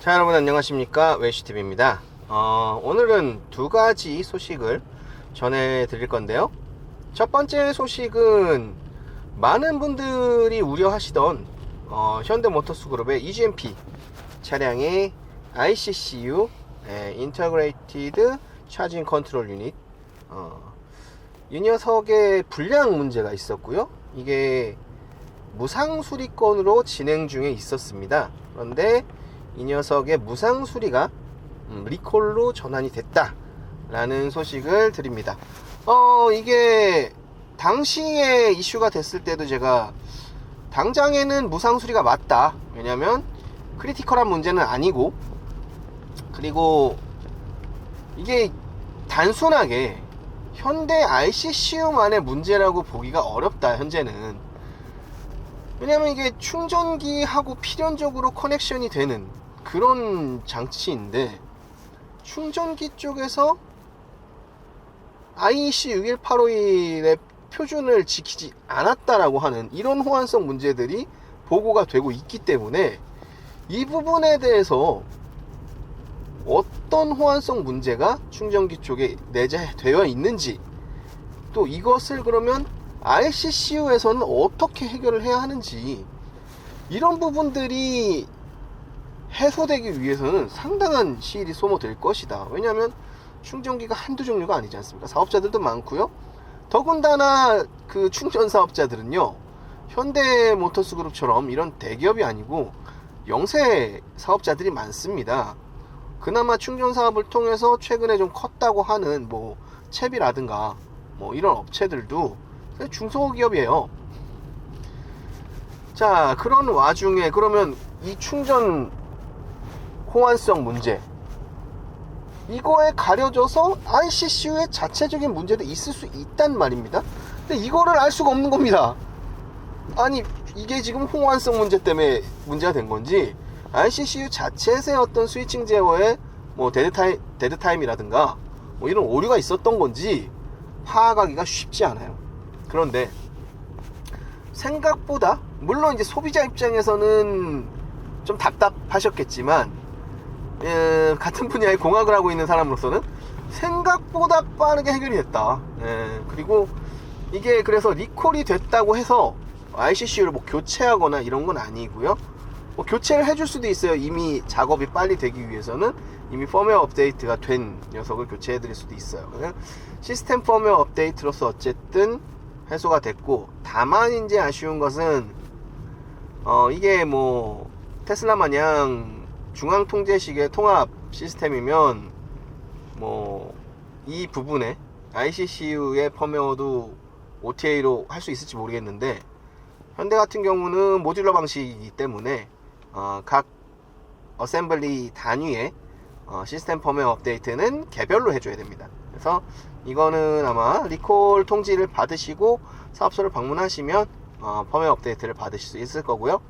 자, 여러분 안녕하십니까, 웰시TV입니다. 오늘은 두 가지 소식을 전해 드릴 건데요. 첫 번째 소식은 많은 분들이 우려하시던 현대모터스 그룹의 EGMP 차량의 ICCU Integrated Charging Control Unit, 이 녀석의 불량 문제가 있었고요. 이게 무상 수리건으로 진행 중에 있었습니다. 그런데 이 녀석의 무상 수리가 리콜로 전환이 됐다 라는 소식을 드립니다. 이게 당시에 이슈가 됐을 때도 제가 당장에는 무상 수리가 맞다, 왜냐면 크리티컬한 문제는 아니고, 그리고 이게 단순하게 현대 ICCU만의 문제라고 보기가 어렵다, 현재는. 왜냐면 이게 충전기하고 필연적으로 커넥션이 되는 그런 장치인데, 충전기 쪽에서 IEC61851의 표준을 지키지 않았다라고 하는 이런 호환성 문제들이 보고가 되고 있기 때문에, 이 부분에 대해서 어떤 호환성 문제가 충전기 쪽에 내재되어 있는지, 또 이것을 그러면 ICCU에서는 어떻게 해결을 해야 하는지, 이런 부분들이 해소되기 위해서는 상당한 시일이 소모될 것이다. 왜냐하면 충전기가 한두 종류가 아니지 않습니까? 사업자들도 많고요. 더군다나 그 충전 사업자들은요, 현대모터스 그룹처럼 이런 대기업이 아니고 영세 사업자들이 많습니다. 그나마 충전 사업을 통해서 최근에 좀 컸다고 하는 뭐 채비라든가 뭐 이런 업체들도 중소기업이에요. 자, 그런 와중에 그러면 이 충전 호환성 문제, 이거에 가려져서 ICCU의 자체적인 문제도 있을 수 있단 말입니다. 근데 이거를 알 수가 없는 겁니다. 아니, 이게 지금 호환성 문제 때문에 문제가 된 건지, ICCU 자체에서의 어떤 스위칭 제어에 뭐 데드타임이라든가 뭐 이런 오류가 있었던 건지 파악하기가 쉽지 않아요. 그런데 생각보다, 물론 이제 소비자 입장에서는 좀 답답하셨겠지만, 같은 분야의 공학을 하고 있는 사람으로서는 생각보다 빠르게 해결이 됐다. 그리고 이게 그래서 리콜이 됐다고 해서 ICCU를 뭐 교체하거나 이런 건 아니고요. 뭐 교체를 해줄 수도 있어요. 이미 작업이 빨리 되기 위해서는 이미 펌웨어 업데이트가 된 녀석을 교체해 드릴 수도 있어요. 시스템 펌웨어 업데이트로서 어쨌든 해소가 됐고, 다만 이제 아쉬운 것은 이게 뭐 테슬라 마냥 중앙 통제식의 통합 시스템이면 뭐 이 부분에 ICCU의 펌웨어도 OTA로 할 수 있을지 모르겠는데, 현대 같은 경우는 모듈러 방식이기 때문에 각 어셈블리 단위의 시스템 펌웨어 업데이트는 개별로 해줘야 됩니다. 그래서 이거는 아마 리콜 통지를 받으시고 사업소를 방문하시면 펌웨어 업데이트를 받으실 수 있을 거고요.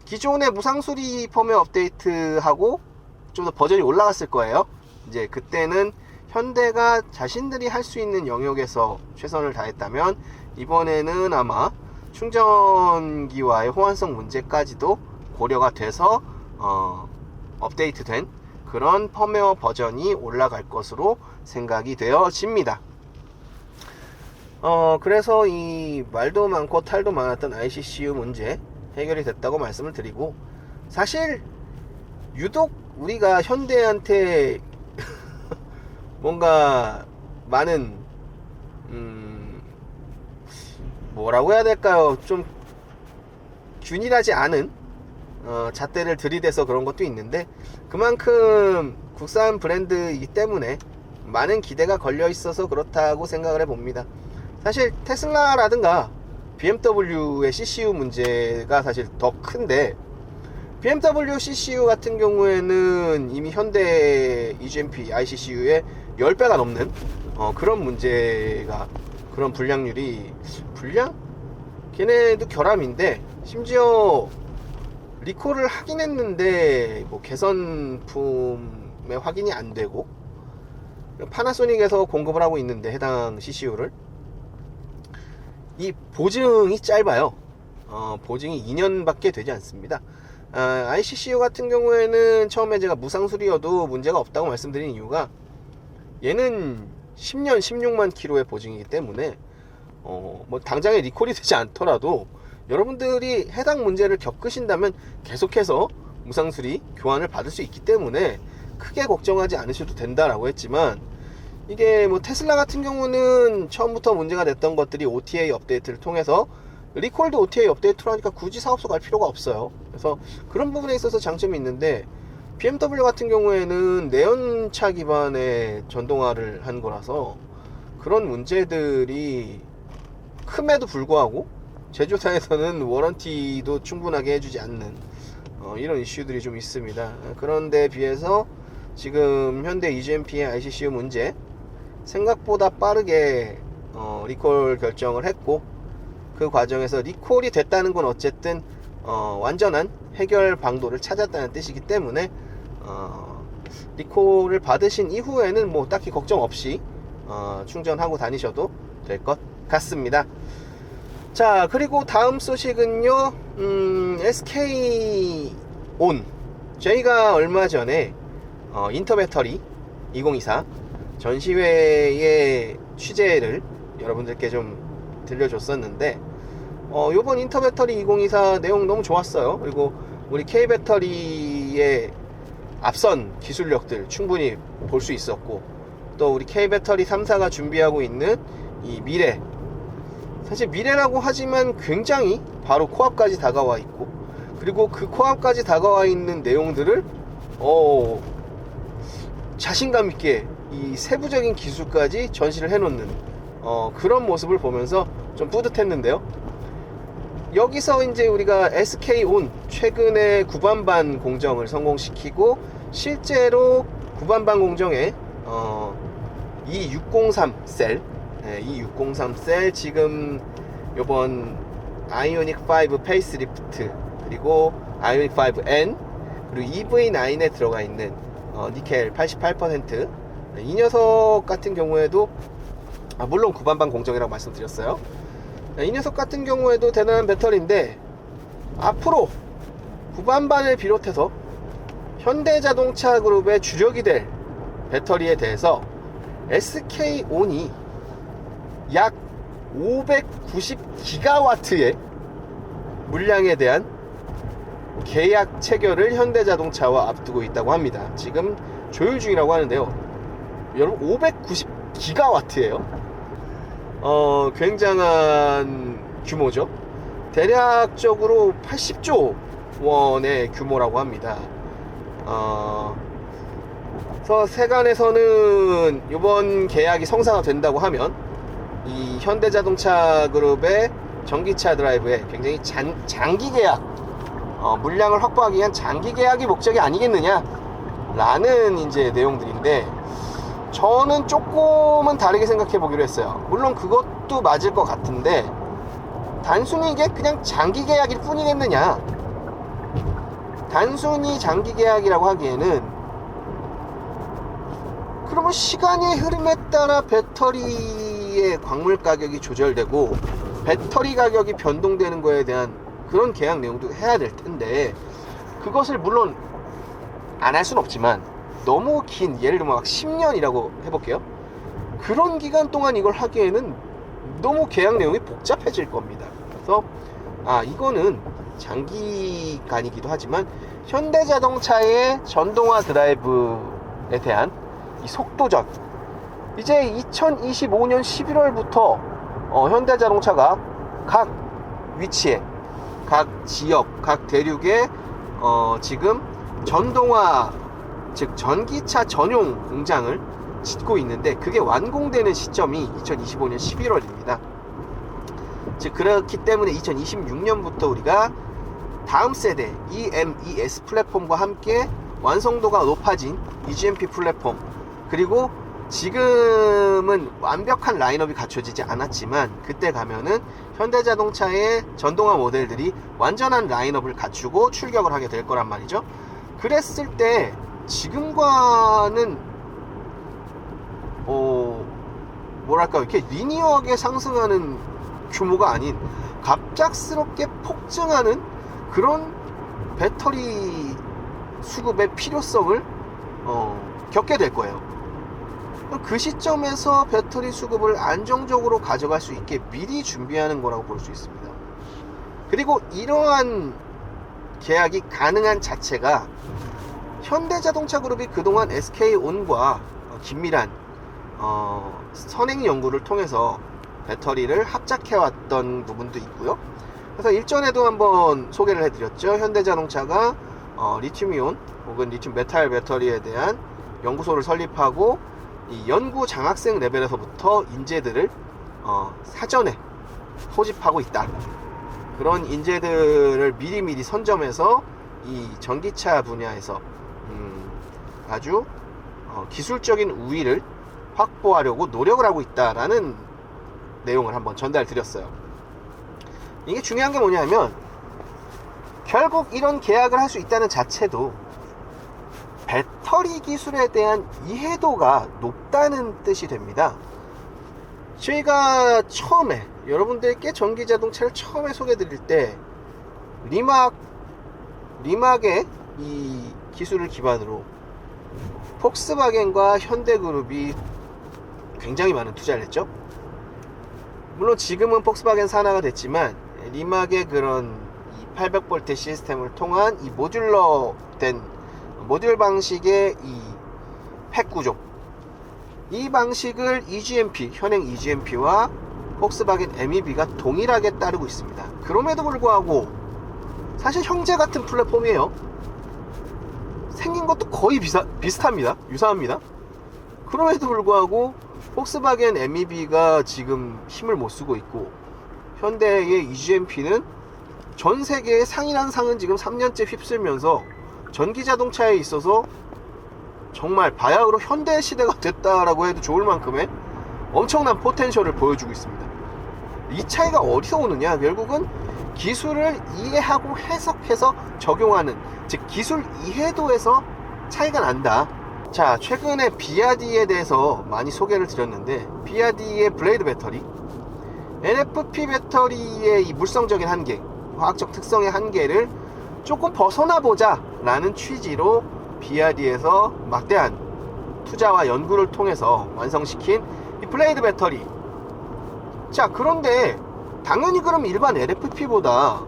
기존의 무상수리 펌웨어 업데이트하고 좀 더 버전이 올라갔을 거예요. 이제 그때는 현대가 자신들이 할 수 있는 영역에서 최선을 다했다면, 이번에는 아마 충전기와의 호환성 문제까지도 고려가 돼서 업데이트된 그런 펌웨어 버전이 올라갈 것으로 생각이 되어집니다. 그래서 이 말도 많고 탈도 많았던 ICCU 문제 해결이 됐다고 말씀을 드리고, 사실 유독 우리가 현대한테 뭔가 많은 뭐라고 해야 될까요, 좀 균일하지 않은 잣대를 들이대서 그런 것도 있는데, 그만큼 국산 브랜드이기 때문에 많은 기대가 걸려 있어서 그렇다고 생각을 해봅니다. 사실 테슬라라든가 BMW의 CCU 문제가 사실 더 큰데, BMW CCU 같은 경우에는 이미 현대 EGMP ICCU의 10배가 넘는 그런 문제가, 그런 불량률이, 걔네도 결함인데, 심지어 리콜을 하긴 했는데 뭐 개선품에 확인이 안 되고, 파나소닉에서 공급을 하고 있는데 해당 CCU를, 이 보증이 짧아요. 보증이 2년밖에 되지 않습니다. ICCU 같은 경우에는 처음에 제가 무상수리여도 문제가 없다고 말씀드린 이유가 얘는 10년 16만 킬로의 보증이기 때문에 뭐 당장에 리콜이 되지 않더라도 여러분들이 해당 문제를 겪으신다면 계속해서 무상수리 교환을 받을 수 있기 때문에 크게 걱정하지 않으셔도 된다라고 했지만, 이게 뭐 테슬라 같은 경우는 처음부터 문제가 됐던 것들이 OTA 업데이트를 통해서 리콜도 OTA 업데이트로 하니까 굳이 사업소 갈 필요가 없어요. 그래서 그런 부분에 있어서 장점이 있는데, BMW 같은 경우에는 내연차 기반의 전동화를 한 거라서 그런 문제들이 큼에도 불구하고 제조사에서는 워런티도 충분하게 해주지 않는 이런 이슈들이 좀 있습니다. 그런데 비해서 지금 현대 EGMP의 ICCU 문제 생각보다 빠르게 리콜 결정을 했고, 그 과정에서 리콜이 됐다는 건 어쨌든 완전한 해결 방도를 찾았다는 뜻이기 때문에 리콜을 받으신 이후에는 뭐 딱히 걱정 없이 충전하고 다니셔도 될 것 같습니다. 자, 그리고 다음 소식은요, SK온. 저희가 얼마 전에 인터배터리 2024 전시회의 취재를 여러분들께 좀 들려줬었는데, 요번 인터배터리 2024 내용 너무 좋았어요. 그리고 우리 K배터리의 앞선 기술력들 충분히 볼 수 있었고, 또 우리 K배터리 3사가 준비하고 있는 이 미래, 사실 미래라고 하지만 굉장히 바로 코앞까지 다가와 있고, 그리고 그 코앞까지 다가와 있는 내용들을 자신감 있게 이 세부적인 기술까지 전시를 해놓는 그런 모습을 보면서 좀 뿌듯했는데요. 여기서 이제 우리가 SK온 최근에 구반반 공정을 성공시키고, 실제로 구반반 공정에 2603셀, 2603셀 지금 요번 아이오닉 5 페이스리프트, 그리고 아이오닉 5N, 그리고 EV9에 들어가 있는 니켈 88%, 이 녀석 같은 경우에도 물론 구반반 공정이라고 말씀드렸어요. 이 녀석 같은 경우에도 대단한 배터리인데, 앞으로 구반반을 비롯해서 현대자동차 그룹의 주력이 될 배터리에 대해서 SK온이 약 590기가와트의 물량에 대한 계약 체결을 현대자동차와 앞두고 있다고 합니다. 지금 조율 중이라고 하는데요. 여러분, 590기가와트예요. 굉장한 규모죠. 대략적으로 80조 원의 규모라고 합니다. 그래서 세간에서는 이번 계약이 성사가 된다고 하면 이 현대자동차 그룹의 전기차 드라이브에 굉장히 장기 계약, 물량을 확보하기 위한 장기 계약이 목적이 아니겠느냐 라는 이제 내용들인데, 저는 조금은 다르게 생각해 보기로 했어요. 물론 그것도 맞을 것 같은데, 단순히 이게 그냥 장기 계약일 뿐이겠느냐. 단순히 장기 계약이라고 하기에는, 그러면 시간의 흐름에 따라 배터리의 광물 가격이 조절되고 배터리 가격이 변동되는 거에 대한 그런 계약 내용도 해야 될 텐데, 그것을 물론 안 할 수는 없지만 너무 긴, 예를 들면 막 10년이라고 해볼게요. 그런 기간 동안 이걸 하기에는 너무 계약 내용이 복잡해질 겁니다. 그래서 이거는 장기간이기도 하지만 현대자동차의 전동화 드라이브에 대한 이 속도전, 이제 2025년 11월부터 현대자동차가 각 위치에, 각 지역, 각 대륙에 지금 전동화, 즉 전기차 전용 공장을 짓고 있는데, 그게 완공되는 시점이 2025년 11월입니다. 즉 그렇기 때문에 2026년부터 우리가 다음 세대 EMES 플랫폼과 함께 완성도가 높아진 EGMP 플랫폼, 그리고 지금은 완벽한 라인업이 갖춰지지 않았지만 그때 가면은 현대자동차의 전동화 모델들이 완전한 라인업을 갖추고 출격을 하게 될 거란 말이죠. 그랬을 때 지금과는 뭐랄까, 이렇게 리니어하게 상승하는 규모가 아닌 갑작스럽게 폭증하는 그런 배터리 수급의 필요성을 겪게 될 거예요. 그 시점에서 배터리 수급을 안정적으로 가져갈 수 있게 미리 준비하는 거라고 볼 수 있습니다. 그리고 이러한 계약이 가능한 자체가 현대자동차 그룹이 그동안 SK온과 긴밀한 선행 연구를 통해서 배터리를 합작해왔던 부분도 있고요. 그래서 일전에도 한번 소개를 해드렸죠. 현대자동차가 리튬이온 혹은 리튬 메탈 배터리에 대한 연구소를 설립하고 이 연구 장학생 레벨에서부터 인재들을 사전에 소집하고 있다. 그런 인재들을 미리미리 선점해서 이 전기차 분야에서 아주 기술적인 우위를 확보하려고 노력을 하고 있다라는 내용을 한번 전달 드렸어요. 이게 중요한 게 뭐냐면 결국 이런 계약을 할 수 있다는 자체도 배터리 기술에 대한 이해도가 높다는 뜻이 됩니다. 저희가 처음에 여러분들께 전기자동차를 처음에 소개해 드릴 때 리막의 이 기술을 기반으로 폭스바겐과 현대그룹이 굉장히 많은 투자를 했죠. 물론 지금은 폭스바겐 산하가 됐지만 리막의 그런 800V 시스템을 통한 이 모듈러된 모듈 방식의 이 팩 구조, 이 방식을 EGMP, 현행 EGMP와 폭스바겐 MEB가 동일하게 따르고 있습니다. 그럼에도 불구하고 사실 형제 같은 플랫폼이에요. 생긴 것도 거의 비슷합니다. 유사합니다. 그럼에도 불구하고 폭스바겐 MEB가 지금 힘을 못 쓰고 있고 현대의 EGMP는 전 세계의 상이란 상은 지금 3년째 휩쓸면서 전기자동차에 있어서 정말 바야흐로 현대 시대가 됐다라고 해도 좋을 만큼의 엄청난 포텐셜을 보여주고 있습니다. 이 차이가 어디서 오느냐? 결국은 기술을 이해하고 해석해서 적용하는, 즉 기술 이해도에서 차이가 난다. 자, 최근에 비아디에 대해서 많이 소개를 드렸는데 비아디의 블레이드 배터리, NFP 배터리의 이 물성적인 한계, 화학적 특성의 한계를 조금 벗어나보자 라는 취지로 비아디에서 막대한 투자와 연구를 통해서 완성시킨 이 블레이드 배터리. 자, 그런데 당연히 그럼 일반 LFP보다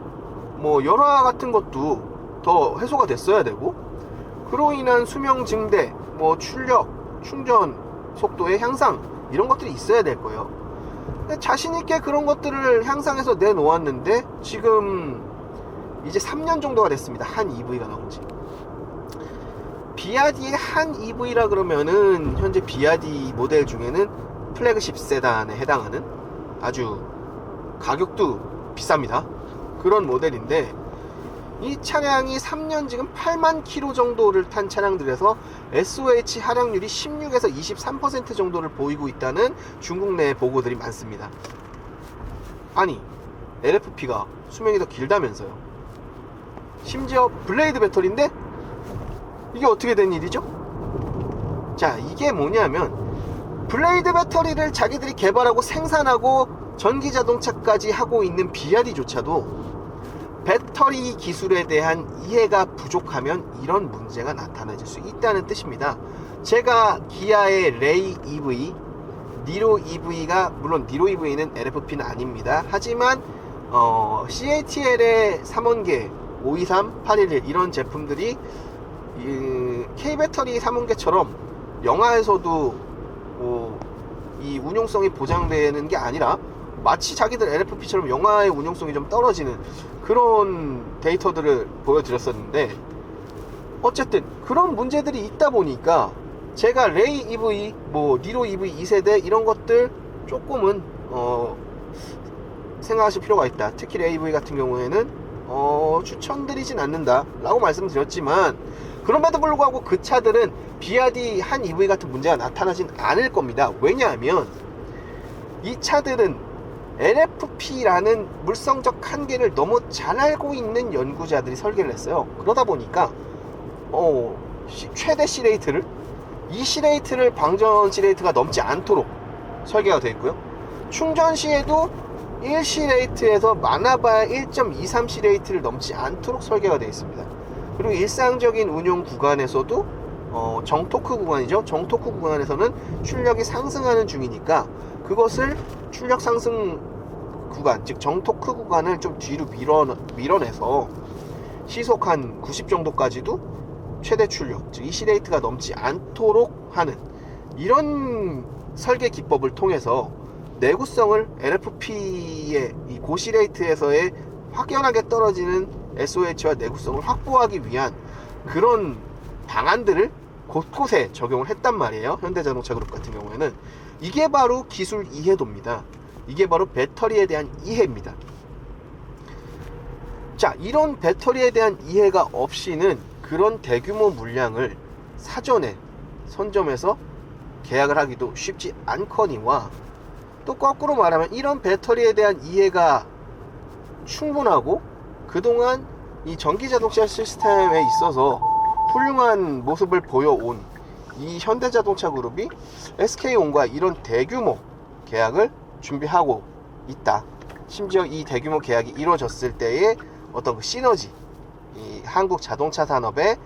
뭐 열화 같은 것도 더 해소가 됐어야 되고, 그로 인한 수명 증대, 뭐 출력, 충전 속도의 향상, 이런 것들이 있어야 될 거예요. 자신있게 그런 것들을 향상해서 내놓았는데 지금 이제 3년 정도가 됐습니다. 한 EV가 나온지. 비아디의 한 EV라 그러면은 현재 비아디 모델 중에는 플래그십 세단에 해당하는 아주 가격도 비쌉니다. 그런 모델인데 이 차량이 3년 지금 8만 킬로 정도를 탄 차량들에서 SOH 할약률이 16에서 23% 정도를 보이고 있다는 중국 내 보고들이 많습니다. 아니, LFP가 수명이 더 길다면서요. 심지어 블레이드 배터리인데 이게 어떻게 된 일이죠? 자, 이게 뭐냐면 블레이드 배터리를 자기들이 개발하고 생산하고 전기자동차까지 하고 있는 비아디조차도 배터리 기술에 대한 이해가 부족하면 이런 문제가 나타나질 수 있다는 뜻입니다. 제가 기아의 레이 EV, 니로 EV가, 물론 니로 EV는 LFP는 아닙니다. 하지만 CATL의 3원계 523, 811 이런 제품들이 K배터리 3원계처럼 영화에서도 이 운용성이 보장되는 게 아니라 마치 자기들 LFP처럼 영화의 운용성이 좀 떨어지는 그런 데이터들을 보여드렸었는데, 어쨌든 그런 문제들이 있다 보니까 제가 레이 EV, 뭐 니로 EV 2세대 이런 것들 조금은 생각하실 필요가 있다. 특히 레이 EV 같은 경우에는 추천드리진 않는다 라고 말씀드렸지만, 그럼에도 불구하고 그 차들은 비아디 한 EV 같은 문제가 나타나진 않을 겁니다. 왜냐하면 이 차들은 LFP라는 물성적 한계를 너무 잘 알고 있는 연구자들이 설계를 했어요. 그러다 보니까 최대 C레이트를, 이 C레이트를 방전 C레이트가 넘지 않도록 설계가 되어 있고요. 충전 시에도 1C레이트에서 많아봐야 1.23C레이트를 넘지 않도록 설계가 되어 있습니다. 그리고 일상적인 운용 구간에서도 정토크 구간이죠. 정토크 구간에서는 출력이 상승하는 중이니까 그것을 출력 상승 구간, 즉 정토크 구간을 좀 뒤로 밀어내서 시속 한 90 정도까지도 최대 출력, 즉 EC레이트가 넘지 않도록 하는 이런 설계 기법을 통해서 내구성을 LFP의 이 고시레이트에서의 확연하게 떨어지는 SOH와 내구성을 확보하기 위한 그런 방안들을 곳곳에 적용을 했단 말이에요. 현대자동차 그룹 같은 경우에는. 이게 바로 기술 이해도입니다. 이게 바로 배터리에 대한 이해입니다. 자, 이런 배터리에 대한 이해가 없이는 그런 대규모 물량을 사전에 선점해서 계약을 하기도 쉽지 않거니와, 또 거꾸로 말하면 이런 배터리에 대한 이해가 충분하고 그동안 이 전기자동차 시스템에 있어서 훌륭한 모습을 보여온 이 현대자동차 그룹이 SK온과 이런 대규모 계약을 준비하고 있다. 심지어 이 대규모 계약이 이루어졌을 때의 어떤 그 시너지, 이 한국 자동차 산업에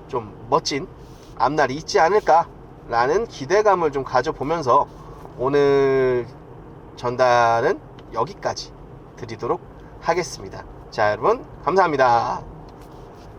좀 멋진 앞날이 있지 않을까라는 기대감을 좀 가져보면서 오늘 전달은 여기까지 드리도록 하겠습니다. 자, 여러분 감사합니다.